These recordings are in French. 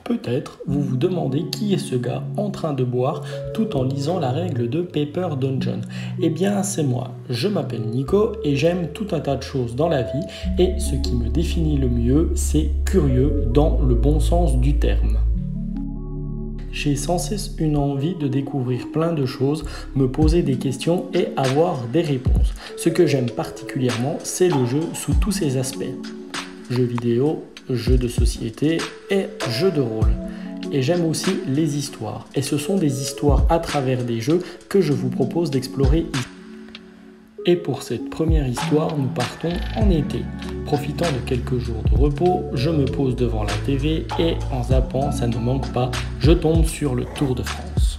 Peut-être vous vous demandez qui est ce gars en train de boire tout en lisant la règle de Paper Dungeon. Eh bien c'est moi, je m'appelle Nico et j'aime tout un tas de choses dans la vie et ce qui me définit le mieux c'est curieux dans le bon sens du terme. J'ai sans cesse une envie de découvrir plein de choses, me poser des questions et avoir des réponses. Ce que j'aime particulièrement c'est le jeu sous tous ses aspects. Jeux vidéo, jeux de société et jeux de rôle. Et j'aime aussi les histoires. Et ce sont des histoires à travers des jeux que je vous propose d'explorer ici. Et pour cette première histoire, nous partons en été. Profitant de quelques jours de repos, je me pose devant la TV et en zappant, ça ne manque pas, je tombe sur le Tour de France.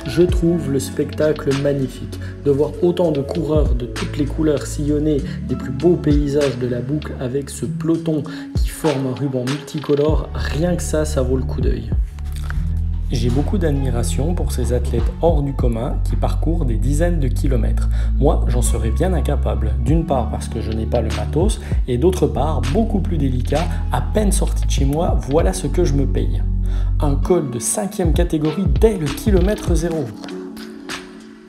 Je trouve le spectacle magnifique. De voir autant de coureurs de toutes les couleurs sillonner les plus beaux paysages de la boucle avec ce peloton qui forme un ruban multicolore, rien que ça vaut le coup d'œil. J'ai beaucoup d'admiration pour ces athlètes hors du commun qui parcourent des dizaines de kilomètres. Moi, j'en serais bien incapable. D'une part parce que je n'ai pas le matos et d'autre part, beaucoup plus délicat, à peine sorti de chez moi, voilà ce que je me paye. Un col de 5e catégorie dès le kilomètre 0.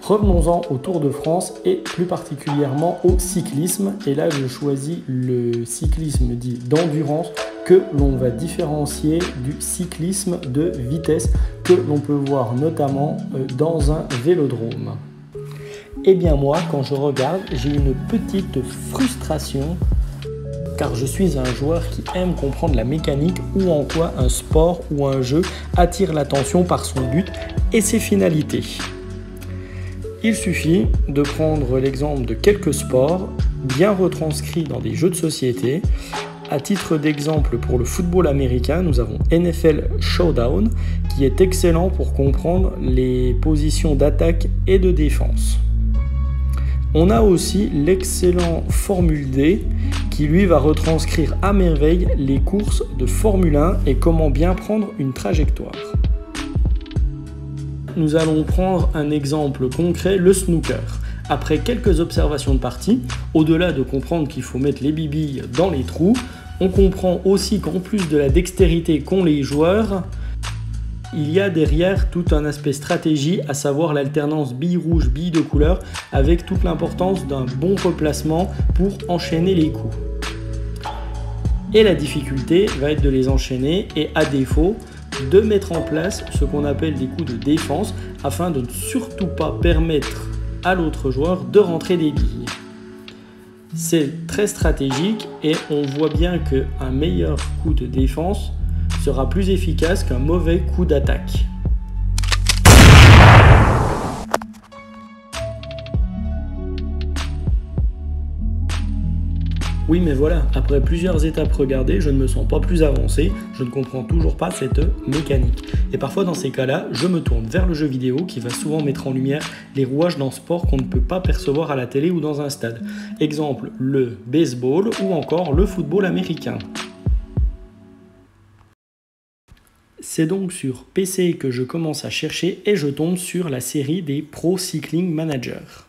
Revenons-en au Tour de France et plus particulièrement au cyclisme. Et là, je choisis le cyclisme dit d'endurance que l'on va différencier du cyclisme de vitesse que l'on peut voir notamment dans un vélodrome. Eh bien moi, quand je regarde, j'ai une petite frustration car je suis un joueur qui aime comprendre la mécanique ou en quoi un sport ou un jeu attire l'attention par son but et ses finalités. Il suffit de prendre l'exemple de quelques sports bien retranscrits dans des jeux de société. À titre d'exemple, pour le football américain, nous avons NFL Showdown qui est excellent pour comprendre les positions d'attaque et de défense. On a aussi l'excellent Formule D qui lui va retranscrire à merveille les courses de Formule 1 et comment bien prendre une trajectoire. Nous allons prendre un exemple concret, le snooker. Après quelques observations de partie, au-delà de comprendre qu'il faut mettre les bibilles dans les trous, on comprend aussi qu'en plus de la dextérité qu'ont les joueurs, il y a derrière tout un aspect stratégie, à savoir l'alternance billes rouges, billes de couleur, avec toute l'importance d'un bon replacement pour enchaîner les coups. Et la difficulté va être de les enchaîner et à défaut, de mettre en place ce qu'on appelle des coups de défense afin de ne surtout pas permettre à l'autre joueur de rentrer des billes. C'est très stratégique et on voit bien qu'un meilleur coup de défense sera plus efficace qu'un mauvais coup d'attaque. Oui mais voilà, après plusieurs étapes regardées, je ne me sens pas plus avancé, je ne comprends toujours pas cette mécanique. Et parfois dans ces cas-là, je me tourne vers le jeu vidéo qui va souvent mettre en lumière les rouages d'un sport qu'on ne peut pas percevoir à la télé ou dans un stade. Exemple, le baseball ou encore le football américain. C'est donc sur PC que je commence à chercher et je tombe sur la série des Pro Cycling Manager.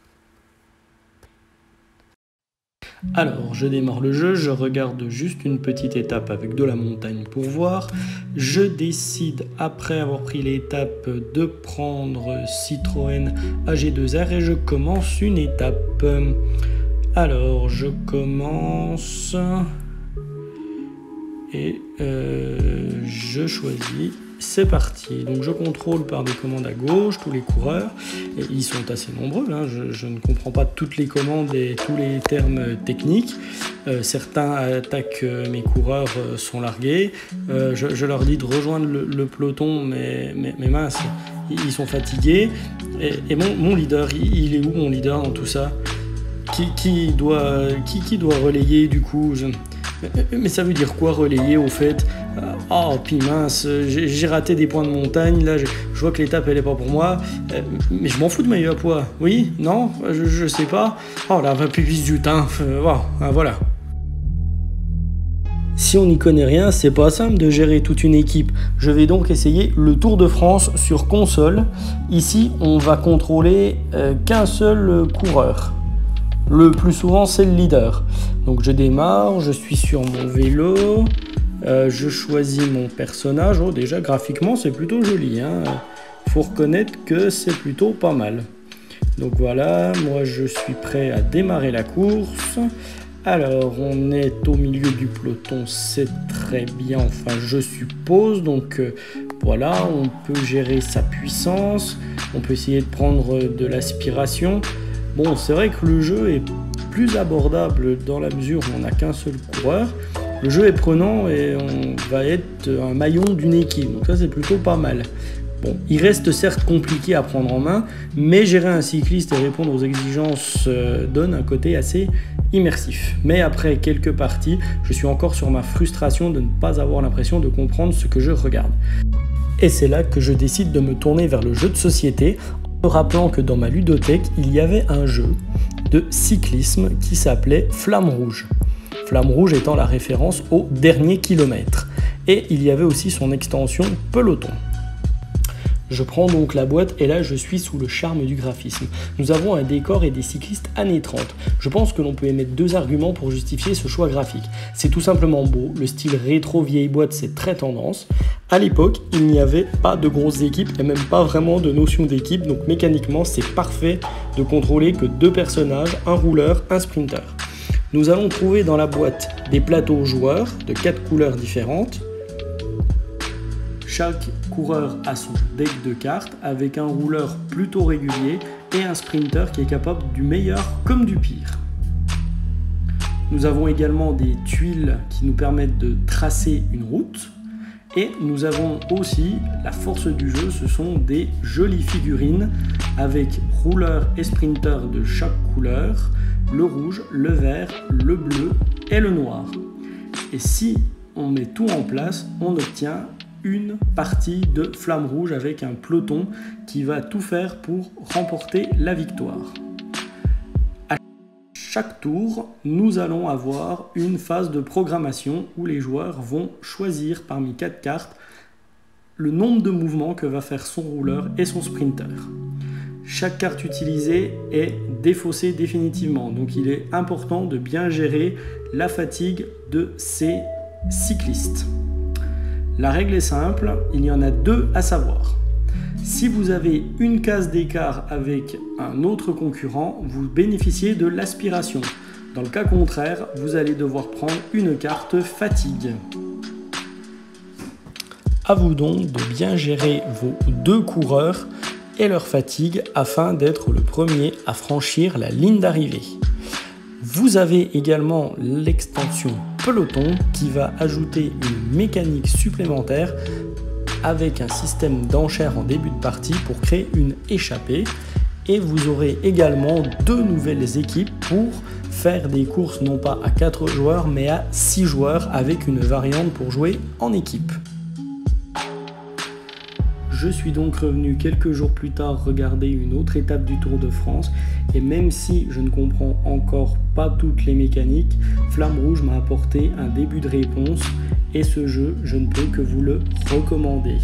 Alors, je démarre le jeu, je regarde juste une petite étape avec de la montagne pour voir. Je décide, après avoir pris l'étape, de prendre Citroën AG2R et je commence une étape. Alors, je commence et je choisis. C'est parti, donc je contrôle par des commandes à gauche tous les coureurs, et ils sont assez nombreux, hein. Je ne comprends pas toutes les commandes et tous les termes techniques. Certains attaquent mes coureurs sont largués, je leur dis de rejoindre le peloton, mais mince, ils sont fatigués. Et mon leader, il est où mon leader dans tout ça? Qui doit relayer du coup? Mais ça veut dire quoi relayer au fait? Oh puis mince, j'ai raté des points de montagne, là je vois que l'étape elle est pas pour moi, mais je m'en fous de maillot à pois. Oui? Non? Je sais pas. Oh là, va plus vite du temps, voilà. Si on n'y connaît rien, c'est pas simple de gérer toute une équipe. Je vais donc essayer le Tour de France sur console. Ici, on va contrôler qu'un seul coureur. Le plus souvent, c'est le leader. Donc je démarre, je suis sur mon vélo, Je choisis mon personnage. Oh, déjà graphiquement c'est plutôt joli, hein. Faut reconnaître que c'est plutôt pas mal. Donc voilà, moi je suis prêt à démarrer la course. Alors on est au milieu du peloton, c'est très bien, enfin je suppose. Donc voilà, on peut gérer sa puissance, on peut essayer de prendre de l'aspiration. Bon, c'est vrai que le jeu est plus abordable dans la mesure où on n'a qu'un seul coureur. Le jeu est prenant et on va être un maillon d'une équipe, donc ça c'est plutôt pas mal. Bon, il reste certes compliqué à prendre en main, mais gérer un cycliste et répondre aux exigences donne un côté assez immersif. Mais après quelques parties, je suis encore sur ma frustration de ne pas avoir l'impression de comprendre ce que je regarde. Et c'est là que je décide de me tourner vers le jeu de société, en me rappelant que dans ma ludothèque, il y avait un jeu de cyclisme qui s'appelait Flamme Rouge. Flamme Rouge étant la référence au dernier kilomètre. Et il y avait aussi son extension Peloton. Je prends donc la boîte et là je suis sous le charme du graphisme. Nous avons un décor et des cyclistes années 30. Je pense que l'on peut émettre deux arguments pour justifier ce choix graphique. C'est tout simplement beau, le style rétro vieille boîte c'est très tendance. À l'époque, il n'y avait pas de grosses équipes et même pas vraiment de notion d'équipe, donc mécaniquement c'est parfait de contrôler que deux personnages, un rouleur, un sprinter. Nous allons trouver dans la boîte des plateaux joueurs de 4 couleurs différentes. Chaque coureur a son deck de cartes avec un rouleur plutôt régulier et un sprinter qui est capable du meilleur comme du pire. Nous avons également des tuiles qui nous permettent de tracer une route. Et nous avons aussi la force du jeu, ce sont des jolies figurines avec rouleur et sprinter de chaque couleur, le rouge, le vert, le bleu et le noir. Et si on met tout en place, on obtient une partie de Flamme Rouge avec un peloton qui va tout faire pour remporter la victoire. À chaque tour, nous allons avoir une phase de programmation où les joueurs vont choisir parmi 4 cartes le nombre de mouvements que va faire son rouleur et son sprinter. Chaque carte utilisée est défaussée définitivement, donc il est important de bien gérer la fatigue de ces cyclistes. La règle est simple, il y en a 2 à savoir. Si vous avez une case d'écart avec un autre concurrent, vous bénéficiez de l'aspiration. Dans le cas contraire, vous allez devoir prendre une carte fatigue. À vous donc de bien gérer vos 2 coureurs et leur fatigue afin d'être le premier à franchir la ligne d'arrivée. Vous avez également l'extension Peloton qui va ajouter une mécanique supplémentaire avec un système d'enchères en début de partie pour créer une échappée. Et vous aurez également 2 nouvelles équipes pour faire des courses non pas à 4 joueurs mais à 6 joueurs avec une variante pour jouer en équipe. Je suis donc revenu quelques jours plus tard regarder une autre étape du Tour de France et même si je ne comprends encore pas toutes les mécaniques, Flamme Rouge m'a apporté un début de réponse et ce jeu, je ne peux que vous le recommander.